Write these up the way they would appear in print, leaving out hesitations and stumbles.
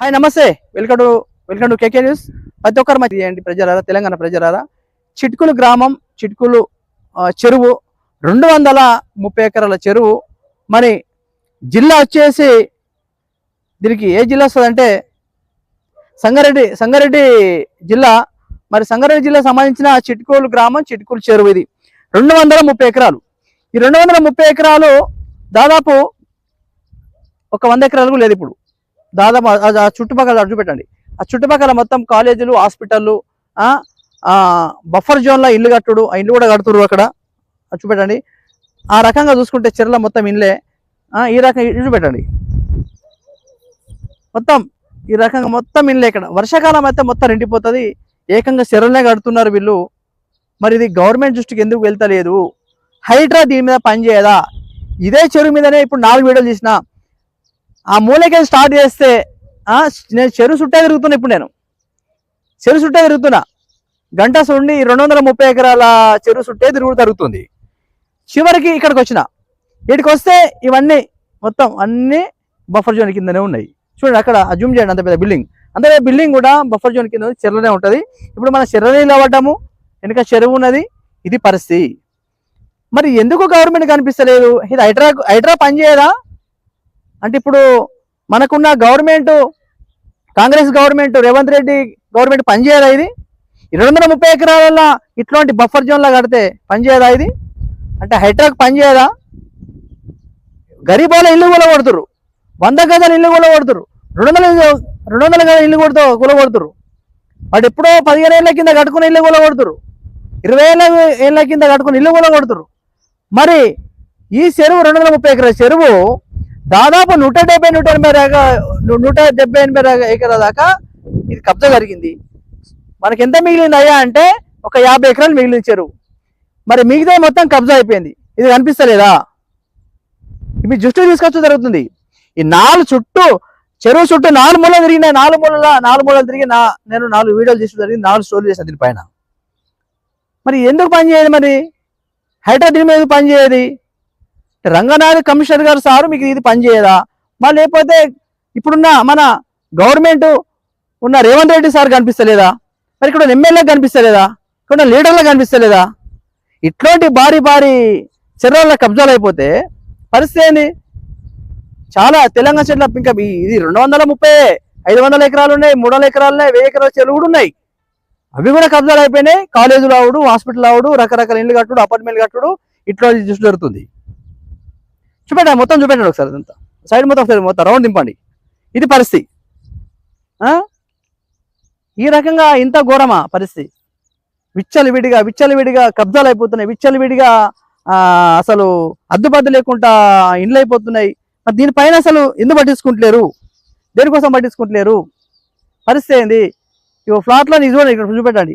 Hi నమస్తే, welcome to KK news. ప్రతి ఒక్కరు మంచి చేయండి ప్రజలారా, తెలంగాణ ప్రజలారా. చిట్కులు గ్రామం, చిట్కులు చెరువు 230 ఎకరాల చెరువు. మరి జిల్లా వచ్చేసి దీనికి ఏ జిల్లా వస్తుందంటే సంగారెడ్డి జిల్లా. మరి సంగారెడ్డి జిల్లా సంబంధించిన చిట్కులు గ్రామం, చిట్కులు చెరువు. ఇది 230 ఎకరాలు. ఈ 230 ఎకరాలు దాదాపు ఒక 100 ఎకరాలకు లేదు ఇప్పుడు. దాదాపు ఆ చుట్టుపక్కల చూపెట్టండి. ఆ చుట్టుపక్కల మొత్తం కాలేజీలు, హాస్పిటళ్ళు, బఫర్ జోన్లో ఇల్లు కట్టుడు, ఆ ఇల్లు కూడా కడుతున్నారు అక్కడ చూపెట్టండి. ఆ రకంగా చూసుకుంటే చెరువుల మొత్తం ఇల్లే. ఈ రకంగా చూపెట్టండి, మొత్తం ఈ రకంగా మొత్తం ఇల్లే. ఇక్కడ వర్షాకాలం అయితే మొత్తం నిండిపోతుంది. ఏకంగా చెరువులనే కడుతున్నారు వీళ్ళు. మరి ఇది గవర్నమెంట్ దృష్టికి ఎందుకు వెళ్తలేదు? హైడ్రా దీని మీద పనిచేయదా? ఇదే చెరువు మీదనే ఇప్పుడు 4 వీడియోలు తీసిన. ఆ మూలకే స్టార్ట్ చేస్తే నేను చెరువు చుట్టే తిరుగుతున్నా. ఇప్పుడు నేను చెరువు చుట్టే తిరుగుతున్నా. గంట సుండి 230 ఎకరాల చెరువు చుట్టే జరుగుతుంది. చివరికి ఇక్కడికి వచ్చిన. వీటికి వస్తే ఇవన్నీ మొత్తం అన్నీ బఫర్ జోన్ కిందనే ఉన్నాయి. చూడండి అక్కడ జూమ్ చేయండి. అంత పెద్ద బిల్డింగ్, అంత పెద్ద బిల్డింగ్ కూడా బఫర్ జోన్ కింద చెరువులోనే ఉంటుంది. ఇప్పుడు మన చెరువు నీళ్ళు అవ్వటము, వెనుక చెరువు ఉన్నది. ఇది పరిస్థితి. మరి ఎందుకు గవర్నమెంట్ కనిపిస్తలేదు? ఇది హైడ్రా పనిచేయదా అంటే ఇప్పుడు మనకున్న government, Congress government, Revanth Reddy government పనిచేయదా? ఇది 230 ఎకరాలలో ఇట్లాంటి బఫర్ జోన్లా కడితే పనిచేయదా? ఇది అంటే హైడ్రాక్ పనిచేయదా? గరీబాల ఇల్లు కూడా కొడుతురు, 100 గజాల ఇల్లు కూడా కొడుతురు, 200 గజాల ఇల్లు కూడా కొడుతురు. వాడు ఎప్పుడో 15 ఏళ్ళ కింద కట్టుకున్న ఇల్లు కూడా కొడుతురు, 20 ఏళ్ళ కింద కట్టుకున్న ఇల్లు కూడా కొడుతురు. మరి ఈ చెరువు 230 ఎకరాల చెరువు దాదాపు 170-180 ఎకరాల దాకా ఇది కబ్జా జరిగింది. మనకి ఎంత మిగిలింది అయ్యా అంటే ఒక 50 ఎకరాలు మిగిలింది చెరువు. మరి మిగతా మొత్తం కబ్జా అయిపోయింది. ఇది కనిపిస్తలేదా? ఇవి దృష్టి తీసుకొచ్చడం జరుగుతుంది. ఈ 4 చుట్టూ చెరువు చుట్టూ 4 మూలలు తిరిగినాయి. 4 మూలలు తిరిగి నేను 4 వీడియోలు చేసిన జరిగింది, 4 స్టోరీలు చేసిన దీనిపైన. మరి ఎందుకు పనిచేయదు? మరి హైడ్రా దీని మీద పనిచేయదు. రంగనాథ్ కమిషనర్ గారు సారు మీకు ఇది పనిచేయదా? మరి లేకపోతే ఇప్పుడున్న మన గవర్నమెంట్ ఉన్న రేవంత్ రెడ్డి సార్ కనిపిస్తలేదా? మరి ఇక్కడ ఎమ్మెల్యే కనిపిస్తలేదా? ఇక్కడ లీడర్లకు కనిపిస్తలేదా? ఇట్లాంటి భారీ చెరువుల కబ్జాలు అయిపోతే పరిస్థితి ఏంది? చాలా తెలంగాణ చెట్ల ఇంకా ఇది 230, 500 ఎకరాలు ఉన్నాయి, 300 ఎకరాలు ఉన్నాయి, 1000 ఎకరాల చెరువు కూడా ఉన్నాయి. అవి కూడా కబ్జాలు అయిపోయినాయి. కాలేజీలు ఆవుడు, హాస్పిటల్ ఆవుడు, రకరకాల ఇల్లు కట్టుడు, అపార్ట్మెంట్లు కట్టుడు, ఇట్లా దృష్టి జరుగుతుంది. చూపెట్టండి, మొత్తం చూపెట్టండి ఒకసారి. అదంతా సైడ్ మొత్తం రౌండ్ దింపండి. ఇది పరిస్థితి. ఈ రకంగా ఇంత ఘోరమా పరిస్థితి? విచ్చలవిడిగా కబ్జాలు అయిపోతున్నాయి. విచ్చలవిడిగా అసలు అద్దుపద్దు లేకుండా ఇండ్లు అయిపోతున్నాయి. మరి దీనిపైన అసలు ఎందుకు పట్టించుకుంటలేరు? దేనికోసం పట్టించుకుంటలేరు? పరిస్థితి ఏంది? ఇవి ఫ్లాట్లో చూడండి, ఇక్కడ చూపెట్టండి.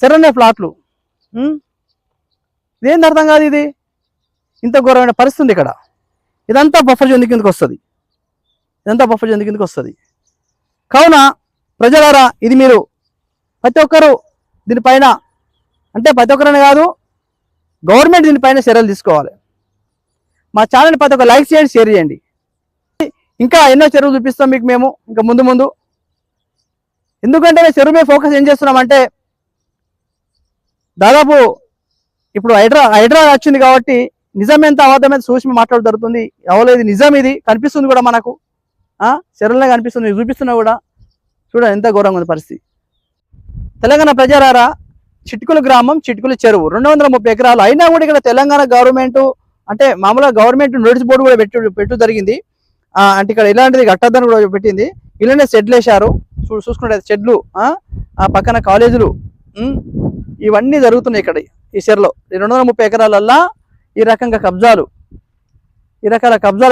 సరైన ఫ్లాట్లు. ఇదేంటి అర్థం కాదు. ఇది ఇంత ఘోరమైన పరిస్థితి ఉంది ఇక్కడ. ఇదంతా బఫర్ జోన్ కిందకి వస్తుంది. కావున ప్రజలారా, ఇది మీరు ప్రతి ఒక్కరు దీనిపైన, అంటే ప్రతి ఒక్కరనే కాదు, గవర్నమెంట్ దీనిపైన చర్యలు తీసుకోవాలి. మా ఛానల్ ప్రతి ఒక్క లైక్ చేయండి, షేర్ చేయండి. ఇంకా ఎన్నో చెరువులు చూపిస్తాం మీకు మేము ఇంకా ముందు. ఎందుకంటే మేము చెరువు మీద ఫోకస్ ఏం చేస్తున్నామంటే, దాదాపు ఇప్పుడు హైడ్రా వచ్చింది కాబట్టి నిజం ఎంత అబద్ధం ఎంత చూసి మాట్లాడడం జరుగుతుంది. ఎవలేదు నిజం, ఇది కనిపిస్తుంది కూడా మనకు. చెరువులనే కనిపిస్తుంది, చూపిస్తున్నా కూడా. చూడండి ఎంత ఘోరంగా ఉంది పరిస్థితి. తెలంగాణ ప్రజలారా, చిట్కులు గ్రామం, చిట్కులు చెరువు 230 ఎకరాలు అయినా కూడా ఇక్కడ తెలంగాణ గవర్నమెంట్ అంటే మామూలుగా గవర్నమెంట్ నోటీస్ బోర్డు కూడా పెట్టు జరిగింది. అంటే ఇక్కడ ఇలాంటిది కట్టద్దని కూడా పెట్టింది. ఇలానే షెడ్లు వేశారు. చూసుకుంటే షెడ్లు, ఆ పక్కన కాలేజీలు, ఇవన్నీ జరుగుతున్నాయి ఇక్కడ ఈ చెరువులో. 230 ఎకరాలల్లా ఈ రకంగా కబ్జాలు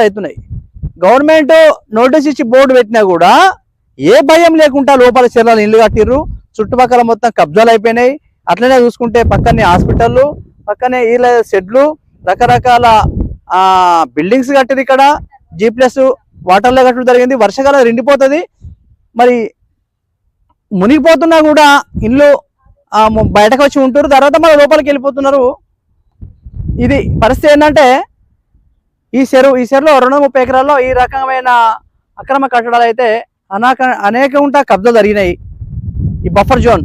అవుతున్నాయి. గవర్నమెంట్ నోటీస్ ఇచ్చి బోర్డు పెట్టినా కూడా ఏ భయం లేకుండా లోపల చెరువులు ఇల్లు కట్టిర్రు. చుట్టుపక్కల మొత్తం కబ్జాలు అయిపోయినాయి. అట్లనే చూసుకుంటే పక్కనే హాస్పిటళ్ళు, పక్కనే వీళ్ళ షెడ్లు, రకరకాల బిల్డింగ్స్ కట్టిరు. ఇక్కడ G+ వాటర్లో కట్టడం జరిగింది. వర్షాకాలం నిండిపోతుంది. మరి మునిగిపోతున్నా కూడా ఇల్లు బయటకు వచ్చి ఉంటారు, తర్వాత మన లోపలికి వెళ్ళిపోతున్నారు. ఇది పరిస్థితి ఏంటంటే ఈ చెరువులో 230 ఎకరాల్లో ఈ రకమైన అక్రమ కట్టడాలు అయితే అనేక కబ్జాలు జరిగినాయి ఈ బఫర్ జోన్